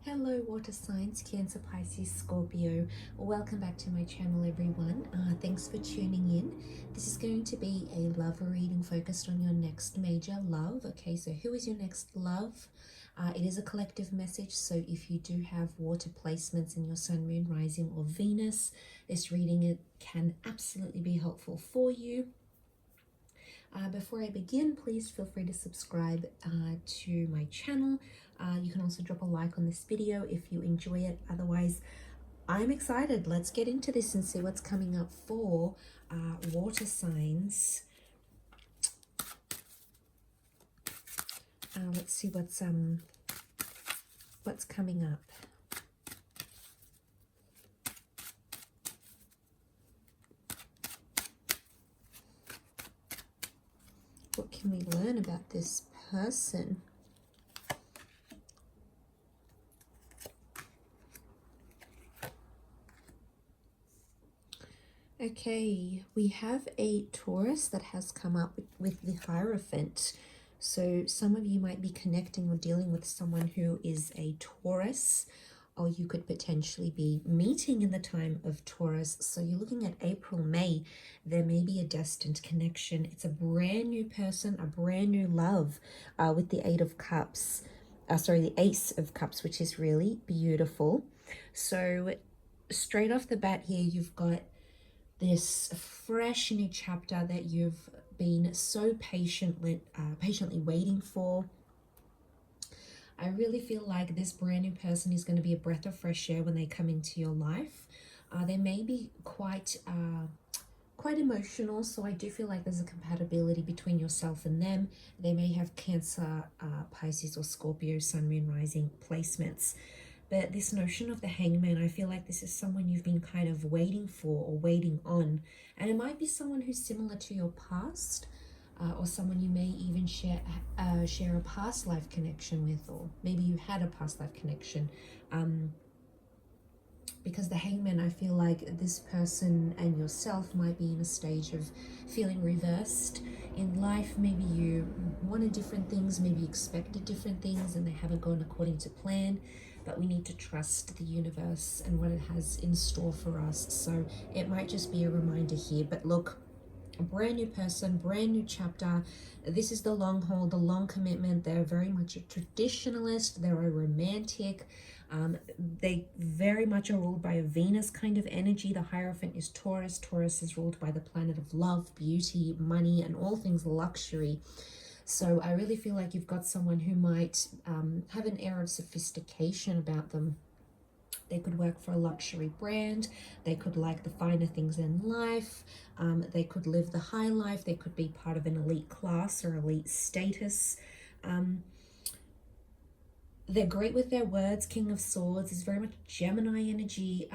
Hello water signs, Cancer, Pisces, Scorpio. Welcome back to my channel everyone. Thanks for tuning in. This is going to be a love reading focused on your next major love. Okay, so who is your next love? It is a collective message, so if you do have water placements in your sun, moon, rising or Venus, this reading can absolutely be helpful for you. Before I begin, please feel free to subscribe to my channel. You can also drop a like on this video if you enjoy it. Otherwise, I'm excited. Let's get into this and see what's coming up for water signs. Let's see what's coming up. What can we learn about this person? Okay, we have a Taurus that has come up with the Hierophant. So some of you might be connecting or dealing with someone who is a Taurus, or you could potentially be meeting in the time of Taurus. So you're looking at April, May, there may be a destined connection. It's a brand new person, a brand new love with the Eight of Cups. The Ace of Cups, which is really beautiful. So straight off the bat here, you've got this fresh new chapter that you've been so patiently waiting for. I really feel like this brand new person is going to be a breath of fresh air when they come into your life. They may be quite emotional, so I do feel like there's a compatibility between yourself and them. They may have Cancer, Pisces or Scorpio, Sun, Moon, Rising placements. But this notion of the Hangman, I feel like this is someone you've been kind of waiting for or waiting on. And it might be someone who's similar to your past, or someone you may even share a past life connection with, or maybe you had a past life connection. Because the Hangman, I feel like this person and yourself might be in a stage of feeling reversed in life. Maybe you wanted different things, maybe you expected different things and they haven't gone according to plan. But we need to trust the universe and what it has in store for us. So it might just be a reminder here. But look, a brand new person, brand new chapter. This is the long haul, the long commitment. They're very much a traditionalist. They're a romantic. They very much are ruled by a Venus kind of energy. The Hierophant is Taurus. Taurus is ruled by the planet of love, beauty, money, and all things luxury. So I really feel like you've got someone who might have an air of sophistication about them. They could work for a luxury brand. They could like the finer things in life. They could live the high life. They could be part of an elite class or elite status. They're great with their words. King of Swords is very much Gemini energy.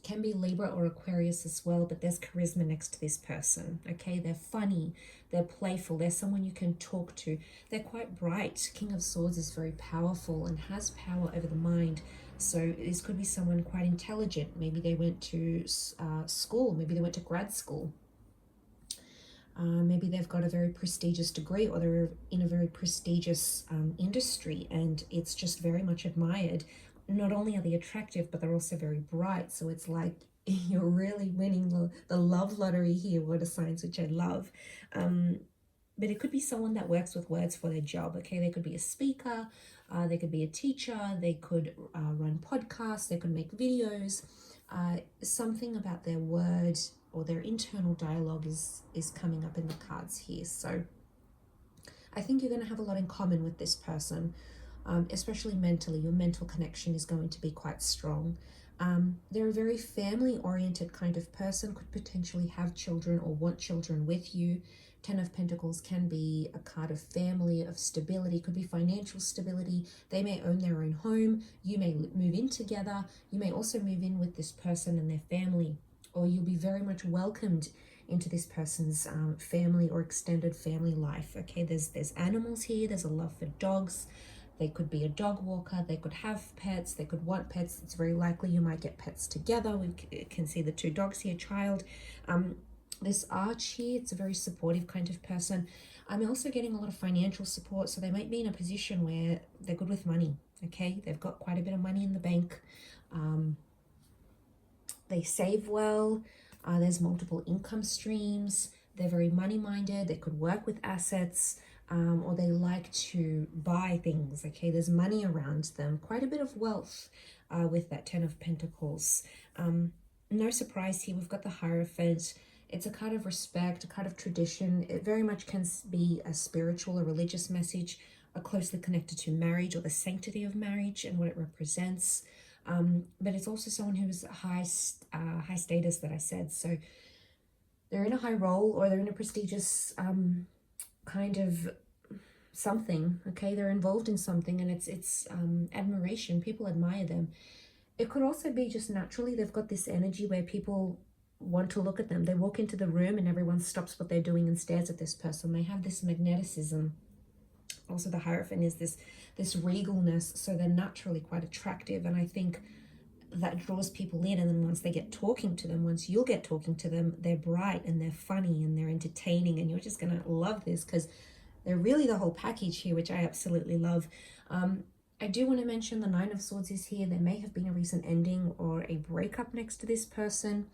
Can be Libra or Aquarius as well, but there's charisma next to this person. Okay, they're funny, they're playful, they're someone you can talk to. They're quite bright. King of Swords is very powerful and has power over the mind. So this could be someone quite intelligent. Maybe they went to school, maybe they went to grad school. Maybe they've got a very prestigious degree, or they're in a very prestigious industry, and it's just very much admired. Not only are they attractive, but they're also very bright. So it's like you're really winning the love lottery here, water signs, which I love. But it could be someone that works with words for their job. Okay, they could be a speaker, they could be a teacher, they could run podcasts, they could make videos. Something about their word or their internal dialogue is coming up in the cards here. So I think you're going to have a lot in common with this person, especially mentally. Your mental connection is going to be quite strong. They're a very family-oriented kind of person, could potentially have children or want children with you. Ten of Pentacles can be a card of family, of stability, could be financial stability. They may own their own home. You may move in together. You may also move in with this person and their family, or you'll be very much welcomed into this person's family or extended family life. Okay, there's animals here. There's a love for dogs. They could be a dog walker. They could have pets. They could want pets. It's very likely you might get pets together. We can see the two dogs here, child. This Arch here, it's a very supportive kind of person. I'm also getting a lot of financial support, so they might be in a position where they're good with money. Okay, they've got quite a bit of money in the bank. Um, they save well. There's multiple income streams. They're very money minded. They could work with assets, or they like to buy things. Okay, there's money around them, quite a bit of wealth with that Ten of Pentacles. No surprise here, we've got the Hierophant. It's a card of respect, a card of tradition. It very much can be a spiritual or religious message, closely connected to marriage or the sanctity of marriage and what it represents. But it's also someone who's high status, that I said. So they're in a high role, or they're in a prestigious kind of something. Okay, they're involved in something, and it's admiration. People admire them. It could also be just naturally they've got this energy where people want to look at them. They walk into the room and everyone stops what they're doing and stares at this person. They have this magneticism. Also, the Hierophant is this regalness, so they're naturally quite attractive, and I think that draws people in. And then once they get talking to them, once you'll get talking to them, they're bright and they're funny and they're entertaining, and you're just gonna love this because they're really the whole package here, which I absolutely love. I do want to mention the Nine of Swords is here. There may have been a recent ending or a breakup next to this person.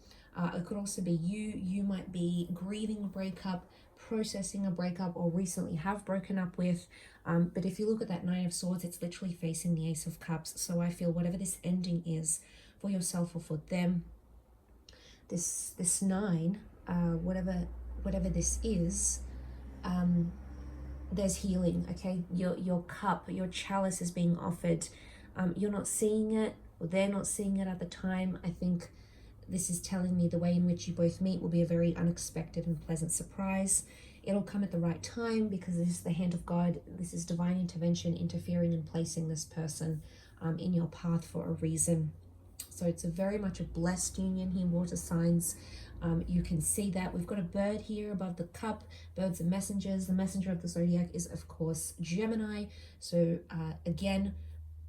It could also be you might be grieving a breakup, processing a breakup, or recently have broken up with. But if you look at that Nine of Swords, it's literally facing the Ace of Cups. So I feel whatever this ending is for yourself or for them, this nine, whatever this is, there's healing. Okay, your cup, your chalice is being offered. You're not seeing it, or they're not seeing it at the time. I think this is telling me the way in which you both meet will be a very unexpected and pleasant surprise. It'll come at the right time because this is the hand of God. This is divine intervention, interfering and placing this person in your path for a reason. So it's a very much a blessed union here, water signs. You can see that we've got a bird here above the cup. Birds are messengers. The messenger of the zodiac is, of course, Gemini. So again,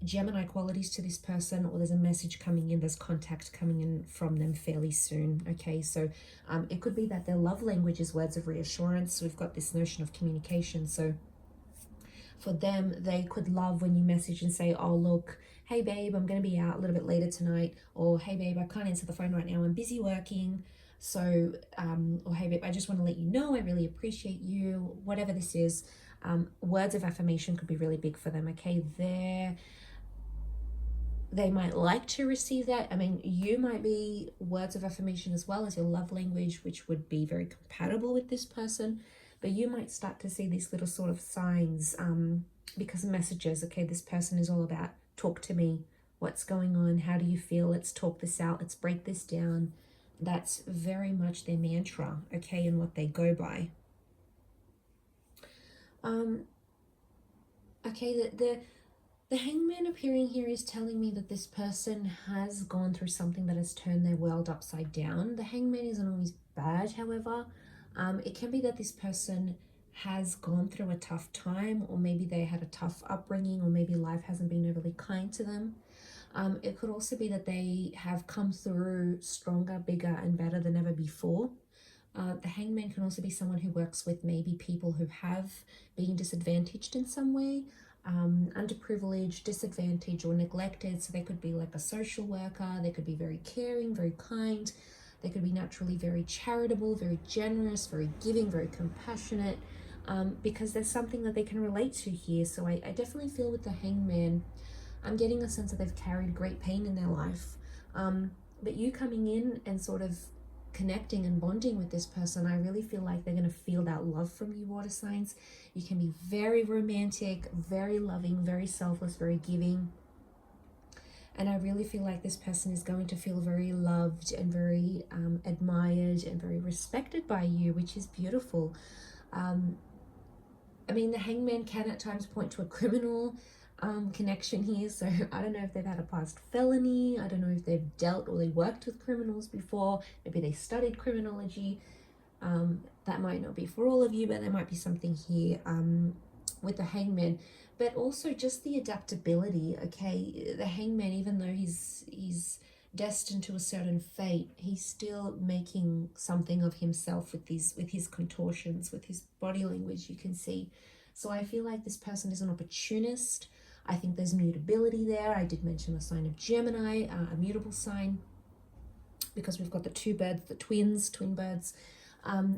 Gemini qualities to this person, or there's a message coming in, there's contact coming in from them fairly soon. Okay, so it could be that their love language is words of reassurance. So we've got this notion of communication. So for them, they could love when you message and say, oh, look, hey babe, I'm going to be out a little bit later tonight, or hey babe, I can't answer the phone right now, I'm busy working. So or hey babe, I just want to let you know I really appreciate you. Whatever this is, words of affirmation could be really big for them. Okay, they might like to receive that. I mean, you might be words of affirmation as well as your love language, which would be very compatible with this person. But you might start to see these little sort of signs because messages. Okay, this person is all about talk to me. What's going on? How do you feel? Let's talk this out. Let's break this down. That's very much their mantra, okay, and what they go by. Okay, the Hangman appearing here is telling me that this person has gone through something that has turned their world upside down. The Hangman isn't always bad, however. It can be that this person has gone through a tough time, or maybe they had a tough upbringing, or maybe life hasn't been overly kind to them. It could also be that they have come through stronger, bigger, and better than ever before. The Hangman can also be someone who works with maybe people who have been disadvantaged in some way, underprivileged, disadvantaged, or neglected. So they could be like a social worker. They could be very caring, very kind. They could be naturally very charitable, very generous, very giving, very compassionate, because there's something that they can relate to here. So I definitely feel with the Hangman, I'm getting a sense that they've carried great pain in their life. But you coming in and sort of connecting and bonding with this person, I really feel like they're going to feel that love from you, water signs. You can be very romantic, very loving, very selfless, very giving. And I really feel like this person is going to feel very loved and very admired and very respected by you, which is beautiful. I mean, the Hangman can at times point to a criminal connection here. So I don't know if they've had a past felony. I don't know if they've dealt or they worked with criminals before. Maybe they studied criminology. That might not be for all of you, but there might be something here with the Hangman. But also just the adaptability. Okay, the Hangman, even though he's destined to a certain fate, he's still making something of himself with his contortions, with his body language, you can see. So I feel like this person is an opportunist. I think there's mutability there. I did mention the sign of Gemini, a mutable sign, because we've got the two birds, the twin birds.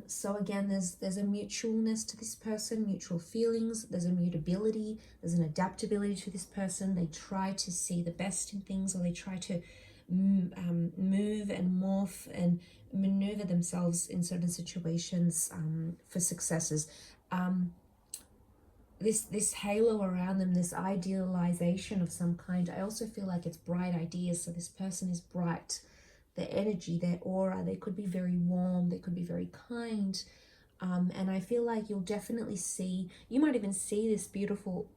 So again, there's a mutualness to this person, mutual feelings. There's a mutability. There's an adaptability to this person. They try to see the best in things, or they try to move and morph and maneuver themselves in certain situations for successes. This halo around them, this idealization of some kind, I also feel like it's bright ideas. So this person is bright. Their energy, their aura, they could be very warm, they could be very kind. And I feel like you'll definitely see, you might even see this beautiful,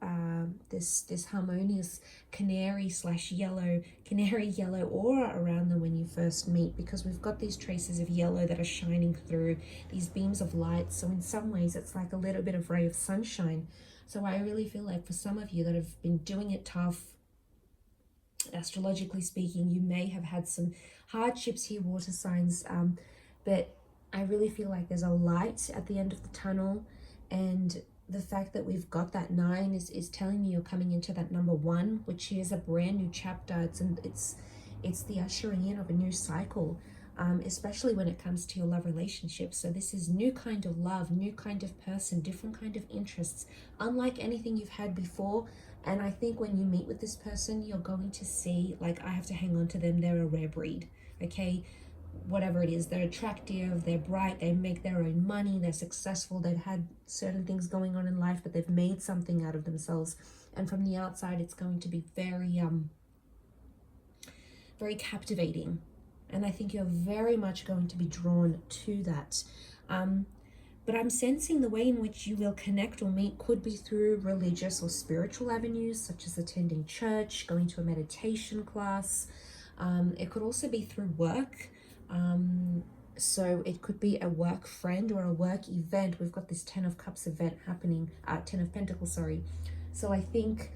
this harmonious canary yellow aura around them when you first meet, because we've got these traces of yellow that are shining through, these beams of light. So in some ways, it's like a little bit of ray of sunshine. So I really feel like for some of you that have been doing it tough, astrologically speaking, you may have had some hardships here, water signs, but I really feel like there's a light at the end of the tunnel. And the fact that we've got that 9 is telling me you're coming into that number 1, which is a brand new chapter. It's the ushering in of a new cycle, especially when it comes to your love relationship. So this is new kind of love, new kind of person, different kind of interests, unlike anything you've had before. And I think when you meet with this person, you're going to see, like, I have to hang on to them. They're a rare breed, okay? Whatever it is, they're attractive, they're bright, they make their own money, they're successful, they've had certain things going on in life, but they've made something out of themselves. And from the outside, it's going to be very, very captivating. And I think you're very much going to be drawn to that. But I'm sensing the way in which you will connect or meet could be through religious or spiritual avenues, such as attending church, going to a meditation class. It could also be through work. So it could be a work friend or a work event. We've got this 10 of Cups event happening, 10 of Pentacles, sorry. So I think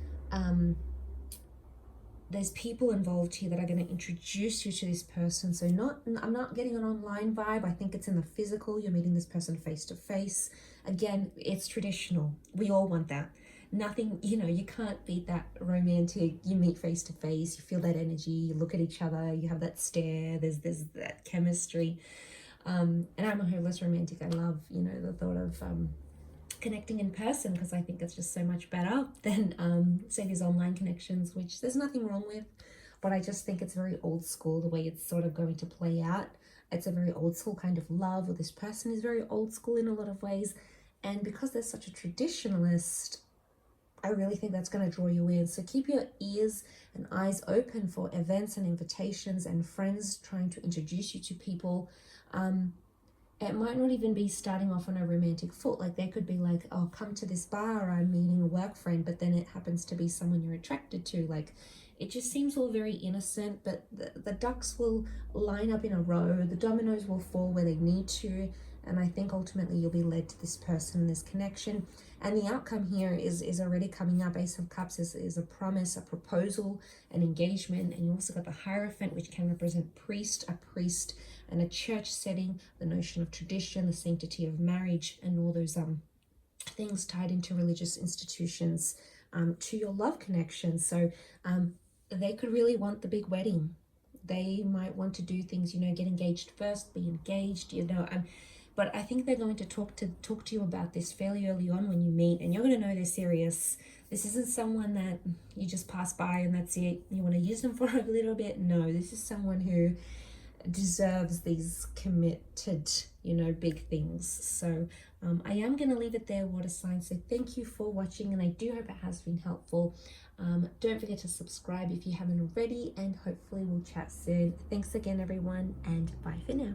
there's people involved here that are going to introduce you to this person. So I'm not getting an online vibe. I think it's in the physical. You're meeting this person face to face. Again, it's traditional. We all want that. Nothing, you can't beat that romantic. You meet face to face, you feel that energy, you look at each other, you have that stare, there's that chemistry. And I'm a hopeless romantic. I love, the thought of connecting in person, because I think it's just so much better than say these online connections, which there's nothing wrong with, but I just think it's very old school the way it's sort of going to play out. It's a very old school kind of love, or this person is very old school in a lot of ways. And because they're such a traditionalist, I really think that's going to draw you in. So keep your ears and eyes open for events and invitations and friends trying to introduce you to people. It might not even be starting off on a romantic foot. Like, they could be like, oh, come to this bar, I'm meeting a work friend, but then it happens to be someone you're attracted to. Like, it just seems all very innocent, but the ducks will line up in a row, the dominoes will fall where they need to, and I think ultimately you'll be led to this person, this connection. And the outcome here is already coming up. Ace of Cups is a promise, a proposal, an engagement. And you also got the Hierophant, which can represent a priest, and a church setting, the notion of tradition, the sanctity of marriage, and all those things tied into religious institutions to your love connection. So they could really want the big wedding. They might want to do things, get engaged first, be engaged, but I think they're going to talk to you about this fairly early on when you meet, and you're going to know they're serious. This isn't someone that you just pass by and that's it. You want to use them for a little bit. No, this is someone who deserves these committed, big things. So I am going to leave it there, water signs. So thank you for watching, and I do hope it has been helpful. Don't forget to subscribe if you haven't already, and hopefully we'll chat soon. Thanks again, everyone, and bye for now.